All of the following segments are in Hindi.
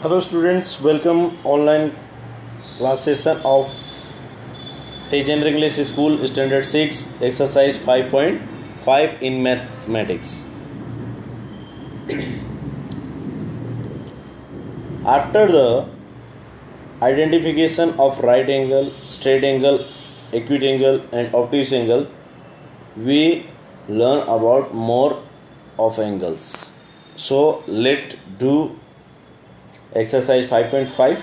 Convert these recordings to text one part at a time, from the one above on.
Hello students, welcome online class session of Tejas English School Standard 6 exercise 5.5 in mathematics. After the identification of right angle, straight angle, acute angle and obtuse angle, we learn about more of angles. So let's do exercise 5.5.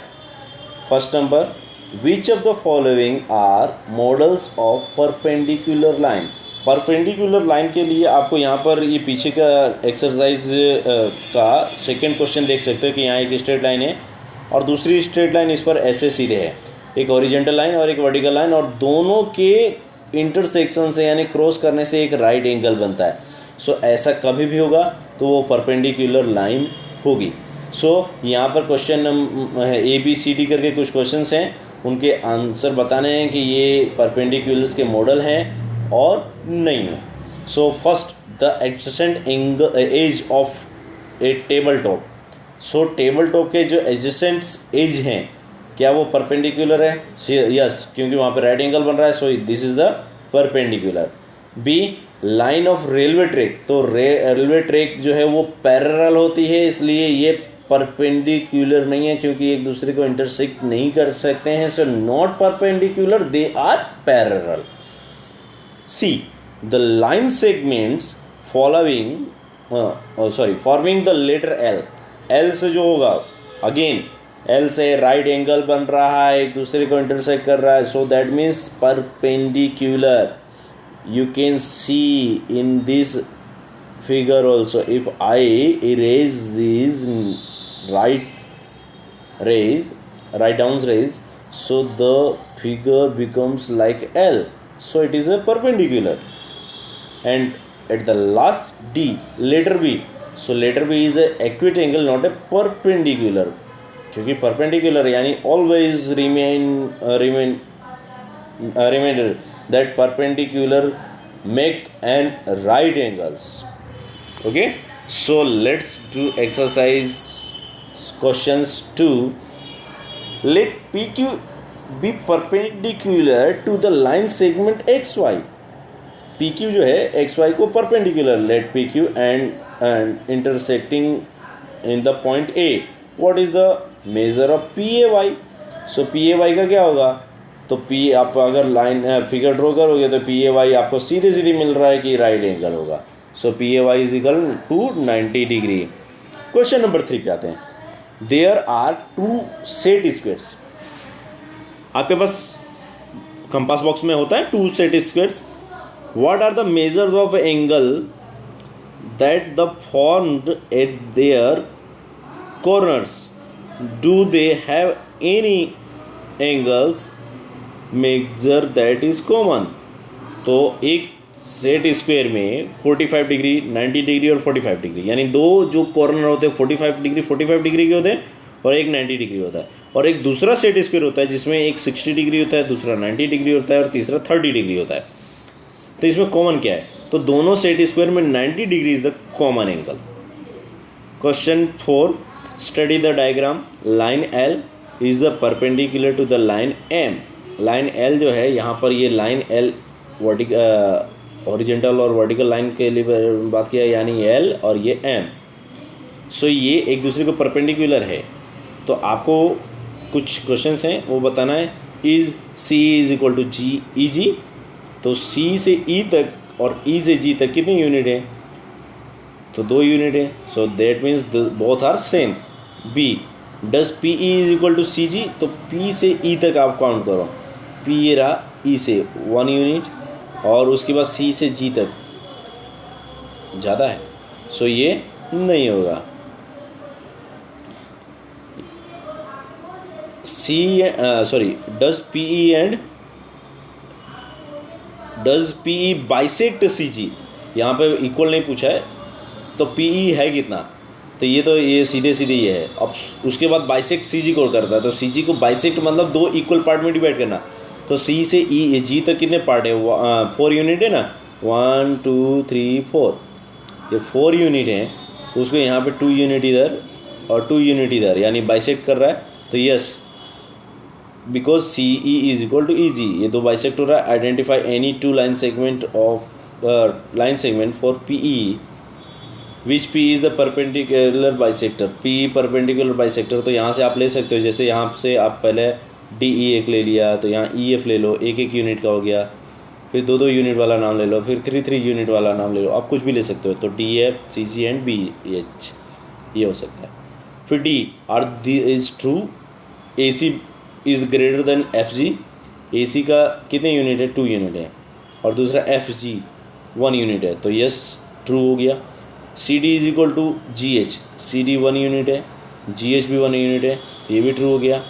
First number, which of the following are models of perpendicular line? Perpendicular line के लिए आपको यहाँ पर ये पीछे का एक्सरसाइज का सेकंड क्वेश्चन देख सकते हो कि यहाँ एक स्ट्रेट लाइन है और दूसरी स्ट्रेट लाइन इस पर ऐसे सीधे है, एक हॉरिजॉन्टल लाइन और एक वर्टिकल लाइन, और दोनों के इंटरसेक्शन से यानी क्रॉस करने से एक राइट एंगल बनता है. सो ऐसा कभी भी होगा तो वो परपेंडिकुलर लाइन होगी. सो यहाँ पर क्वेश्चन ABCD करके कुछ क्वेश्चंस हैं, उनके आंसर बताने हैं कि ये परपेंडिकुलर्स के मॉडल हैं और नहीं है. So first, the adjacent edge of a table top. So table top के जो एडजेसेंट एज हैं क्या वो परपेंडिकुलर है? यस, क्योंकि वहाँ पे राइट एंगल बन रहा है. So this is the perpendicular. B, line of railway track. तो रेलवे ट्रैक जो है वो पैरेलल होती है, इसलिए ये परपेंडिकुलर नहीं है क्योंकि एक दूसरे को इंटरसेक्ट नहीं कर सकते हैं. So not perpendicular, they are parallel. C, the line segments forming the letter L. L से जो होगा, अगेन एल से राइट एंगल बन रहा है, एक दूसरे को इंटरसेक्ट कर रहा है. So that means perpendicular. You can see in this figure also, if I erase these right down rays, so the figure becomes like L. So it is a perpendicular. And at the last D, letter B. So letter B is a acute angle, not a perpendicular. क्योंकि perpendicular यानी always remainder that perpendicular make an right angles. Okay, so let's do exercise questions 2. Let PQ be perpendicular to the line segment XY. PQ जो है XY को perpendicular. Let PQ and intersecting in the point A. What is the measure of PAY? So PAY का क्या होगा? तो P आप अगर लाइन फिगर ड्रॉ करोगे तो PAY आपको सीधे सीधे मिल रहा है कि राइट एंगल होगा. So PAY is equal to 90 degree. Question number 3 पे आते हैं. There are 2 set squares. आपके पास कंपास बॉक्स में होता है 2 set squares. What are the measures of angle that the formed at their corners. Do they have any angles measure that is common. तो एक सेट स्क्वायर में 45 डिग्री, 90 डिग्री और 45 डिग्री, यानी दो जो कॉर्नर होते हैं 45 डिग्री के होते हैं और एक 90 डिग्री होता है. और एक दूसरा सेट स्क्वायर होता है जिसमें एक 60 डिग्री होता है, दूसरा 90 डिग्री होता है और तीसरा 30 डिग्री होता है. तो इसमें कॉमन क्या है? तो दोनों सेट स्क्वायर में 90 degree is the common angle. Question 4, study the diagram. Line L is the perpendicular to the line M. Line L जो है यहाँ पर, ये लाइन एल हॉरिजॉन्टल और वर्टिकल लाइन के लिए बात किया, यानी एल और ये एम. सो ये एक दूसरे को परपेंडिकुलर है. तो आपको कुछ क्वेश्चंस हैं वो बताना है. Is C is equal to G E G. तो सी से ई तक और ई से जी तक कितनी यूनिट है? तो 2 यूनिट है. So that means both are same. B, does P E is equal to C G. तो पी से ई तक आप काउंट करो. पी ये रहा, ई से 1 यूनिट और उसके बाद सी से जी तक ज़्यादा है. सो ये नहीं होगा. डज पी ई बाइसेक्ट सी जी. यहाँ पे इक्वल नहीं पूछा है, तो पी ई है कितना? तो ये सीधे सीधे ये है. अब उसके बाद बाइसेक्ट सी जी को करता है. तो सी जी को बाइसेक्ट मतलब 2 इक्वल पार्ट में डिवाइड करना. तो सी से ई जी तक कितने पार्ट है? 4 यूनिट है ना. 1 2 3 4, ये 4 यूनिट है. तो उसको यहाँ पे 2 यूनिट इधर और 2 यूनिट इधर, यानी बाइसेक्ट कर रहा है, तो yes, because C E is equal to E G, ये दो बाइसेक्ट हो रहा है. Identify any 2 line segment for P E which P is the perpendicular bisector. P perpendicular bisector, तो यहाँ से आप ले सकते हो, जैसे यहाँ से आप पहले डी ई एक ले लिया, तो यहाँ ई एफ ले लो, एक एक यूनिट का हो गया, फिर 2 यूनिट वाला नाम ले लो, फिर 3 यूनिट वाला नाम ले लो, आप कुछ भी ले सकते हो. तो D F C G and B H, ये हो सकता है. फिर D R the is true, A C is greater than F G. A C का कितने यूनिट है, 2 यूनिट है, और दूसरा एफ जी 1 यूनिट है, तो यस ट्रू हो गया. C D is equal to G H, C D 1 unit है, जी एच भी 1 यूनिट है, तो ये भी ट्रू हो गया.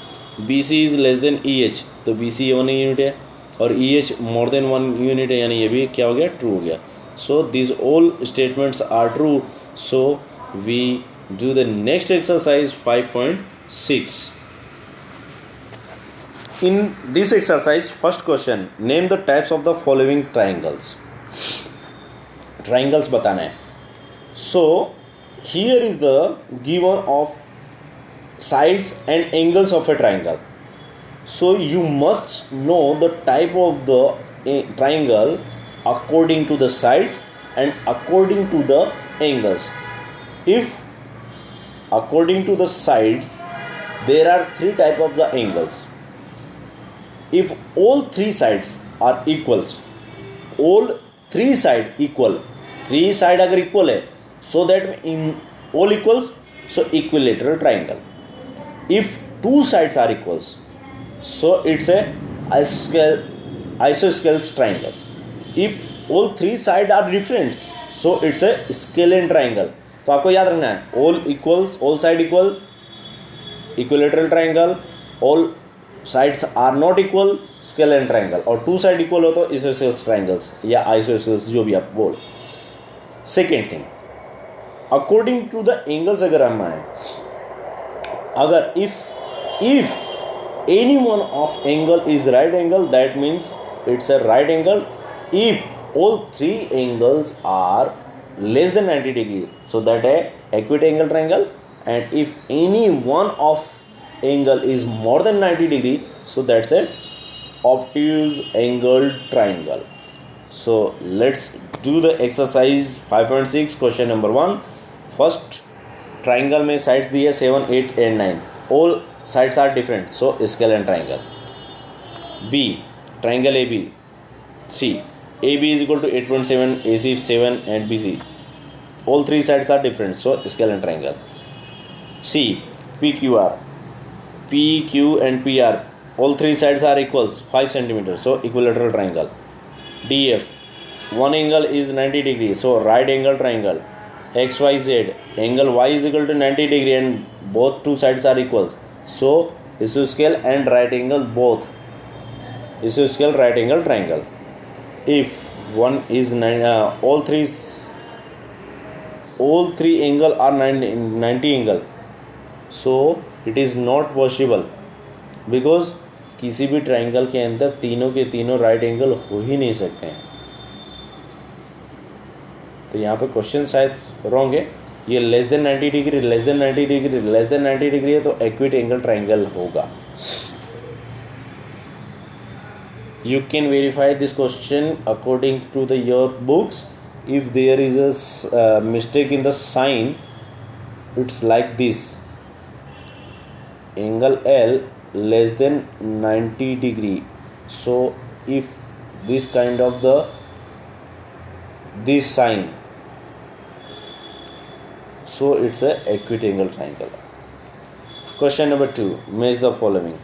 B C is less than E H, तो बी सी 1 यूनिट है, और E H more than 1 unit है, यानी ये भी क्या हो गया, ट्रू हो गया. So this all statements are true. So we do the next exercise 5.6. In this exercise, first question, name the types of the following triangles. Triangles बताना है. So here is the given of sides and angles of a triangle. So you must know the type of the triangle according to the sides and according to the angles. If according to the sides there are 3 types of the angles. If all 3 sides are equals, all 3 side equal, 3 side अगर equal है, so that in all equals, so equilateral triangle. If 2 sides are equals, so it's a isosceles triangles. If all 3 sides are different, so it's a scalene triangle. तो आपको याद रखना है, all equals, all side equal, equilateral triangle. all sides are not equal, scalene triangle. और 2 साइड इक्वल हो तो इसोसेल्स ट्राइंगल्स या आइसोसेल्स, जो भी आप बोल. Second thing, according to the angles अगर हम आए, अगर if any one of angle is right angle, that means it's a right angle. If all 3 angles are less than 90 degree, so that है acute angle triangle. And if any one of angle is more than 90 degree, so that's a obtuse angle triangle. So let's do the exercise 5.6. question number 1. first triangle में sides दिए 7, 8 and 9, all sides are different, so scalene triangle. B, triangle AB. C, AB is equal to 8.7, AC 7 and BC, all 3 sides are different, so scalene triangle. C, PQR. P, Q and PR, all 3 sides are equals 5 centimeters, so equilateral triangle. DF, one angle is 90 degree, so right angle triangle. XYZ, angle Y is equal to 90 degree and both 2 sides are equals, so isoscale and right angle both, isoscale right angle triangle. If one is all three angle are 90 angle, so it is not possible, because किसी भी ट्राइंगल के अंदर तीनों के तीनों राइट एंगल हो ही नहीं सकते हैं. तो यहाँ पे क्वेश्चन शायद रॉन्ग है. ये less than 90 degree, less than 90 degree, less than 90 degree है, तो एक्विट एंगल ट्राइंगल होगा. You can verify this question according to the your books. If there is a mistake in the sign, it's like this, angle L less than 90 degree. So if this kind of this sign, so it's a equiangle triangle. Question number 2, match the following.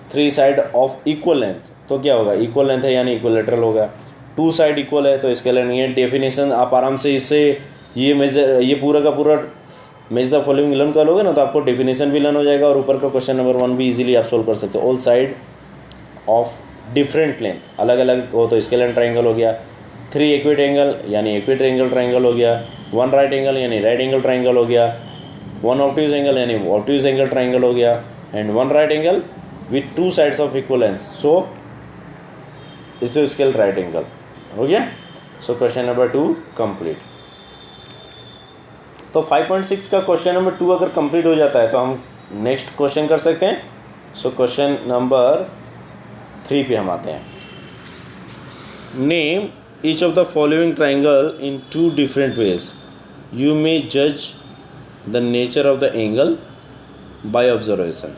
3 side of equal length, तो क्या होगा, इक्वल लेंथ है यानी इक्वलेटरल होगा. 2 साइड इक्वल है तो स्केलर नहीं है. डेफिनेशन आप आराम से इससे ये पूरा का पूरा मैच द फॉलोइंग लर्न कर लोगे ना, तो आपको डेफिनेशन भी लर्न हो जाएगा और ऊपर का क्वेश्चन नंबर 1 भी इजीली आप सोल्व कर सकते हो. All side of different length, अलग अलग हो तो स्केलेन ट्राइंगल हो गया. 3 एक्विट एंगल यानी एक्विट एंगल ट्राइंगल हो गया. 1 राइट एंगल यानी राइट एंगल ट्राइंगल हो गया. 1 ऑब्ट्यूज एंगल यानी ऑब्ट्यूज एंगल ट्राइंगल हो गया. And 1 right angle with 2 sides of equal length, so इसोस्केल राइट एंगल हो गया. So question number 2 complete. तो 5.6 का क्वेश्चन नंबर 2 अगर कंप्लीट हो जाता है तो हम नेक्स्ट क्वेश्चन कर सकते हैं. सो क्वेश्चन नंबर 3 पे हम आते हैं. Name each of the following triangle in 2 different ways. You may जज the nature of the angle by observation.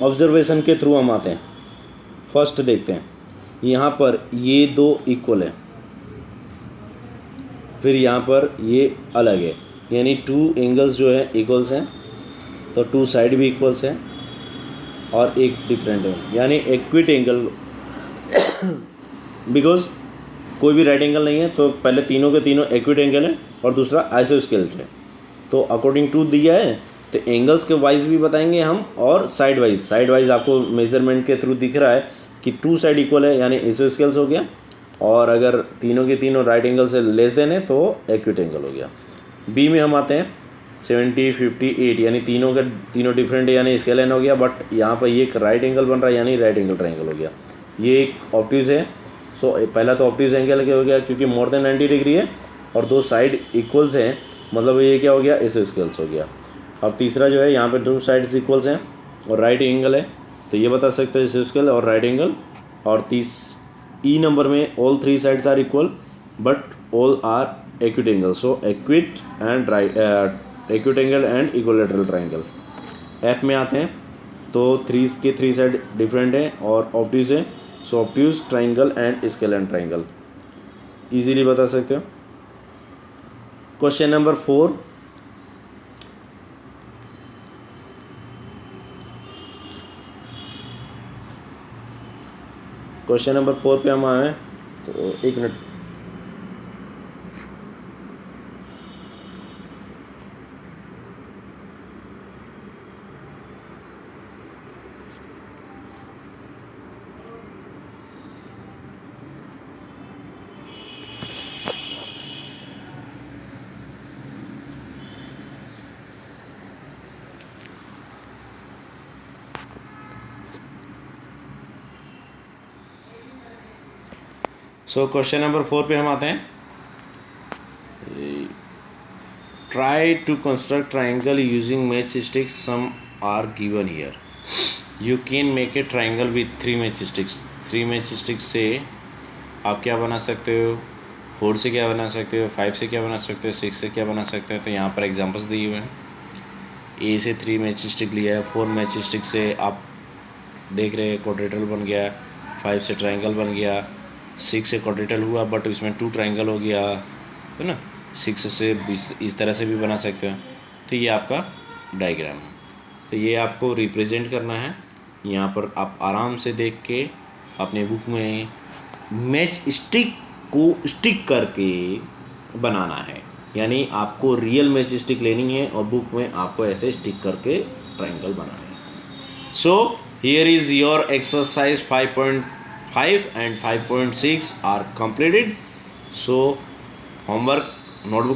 Observation के थ्रू हम आते हैं. फर्स्ट देखते हैं, यहाँ पर ये 2 इक्वल है, फिर यहाँ पर ये अलग है, यानी 2 एंगल्स जो है इक्वल्स हैं, तो 2 साइड भी इक्वल्स हैं और एक डिफरेंट है, यानी इक्विट एंगल. बिकॉज कोई भी राइट एंगल नहीं है, तो पहले तीनों के तीनों इक्विट एंगल है और दूसरा आइसोस्केलेट है. तो अकॉर्डिंग टू दिया है तो एंगल्स के वाइज भी बताएंगे हम और साइड वाइज आपको मेजरमेंट के थ्रू दिख रहा है कि 2 साइड इक्वल है, यानी आइसोस्केल्स हो गया, और अगर तीनों के तीनों राइट एंगल से लेस देन है तो इक्विट एंगल हो गया. बी में हम आते हैं 70, 58, यानी तीनों के तीनों डिफरेंट है, यानी स्केलन हो गया, बट यहाँ पर ये एक राइट एंगल बन रहा है, यानी राइट एंगल ट्राइंगल हो गया. ये एक ऑब्ट्यूज है. सो पहला तो ऑब्ट्यूज एंगल क्या हो गया, क्योंकि मोर देन 90 डिग्री है और 2 साइड इक्वल्स हैं, मतलब ये क्या हो गया, आइसोस्केल्स हो गया. अब तीसरा जो है, यहाँ पे 2 साइड्स इक्वल्स हैं और राइट एंगल है, तो ये बता सकते हैं आइसोस्केल और राइट एंगल. और ई नंबर में all 3 sides are equal but all are acute angle. So acute angle and equilateral triangle. F में आते हैं तो 3 के 3 साइड डिफरेंट है और ऑब्ट्यूज है. सो obtuse triangle and scalene triangle easily बता सकते हो. Question number 4. क्वेश्चन नंबर 4 पे हम आए, तो 1 मिनट. सो क्वेश्चन नंबर 4 पे हम आते हैं. Try to construct triangle using match sticks. Some are given here. You can make a triangle with 3 match sticks. 3 match sticks से आप क्या बना सकते हो, 4 से क्या बना सकते हो, 5 से क्या बना सकते हो, 6 से क्या बना सकते हो. तो यहाँ पर एग्जांपल्स दिए हुए हैं. ए से 3 मैच स्टिक लिया है, 4 मैच स्टिक से आप देख रहे हैं क्वाड्रेटल बन गया, 5 से ट्राइंगल बन गया, 6 से क्वाड्रेटल हुआ बट इसमें 2 ट्राइंगल हो गया, है ना. 6 से इस तरह से भी बना सकते हो. तो ये आपका डायग्राम है. तो ये आपको रिप्रेजेंट करना है. यहाँ पर आप आराम से देख के अपने बुक में मैच स्टिक को स्टिक करके बनाना है, यानी आपको रियल मैच स्टिक लेनी है और बुक में आपको ऐसे स्टिक करके ट्राइंगल बनाना है. So here is your exercise 5.5 and 5.6 are completed. So homework notebook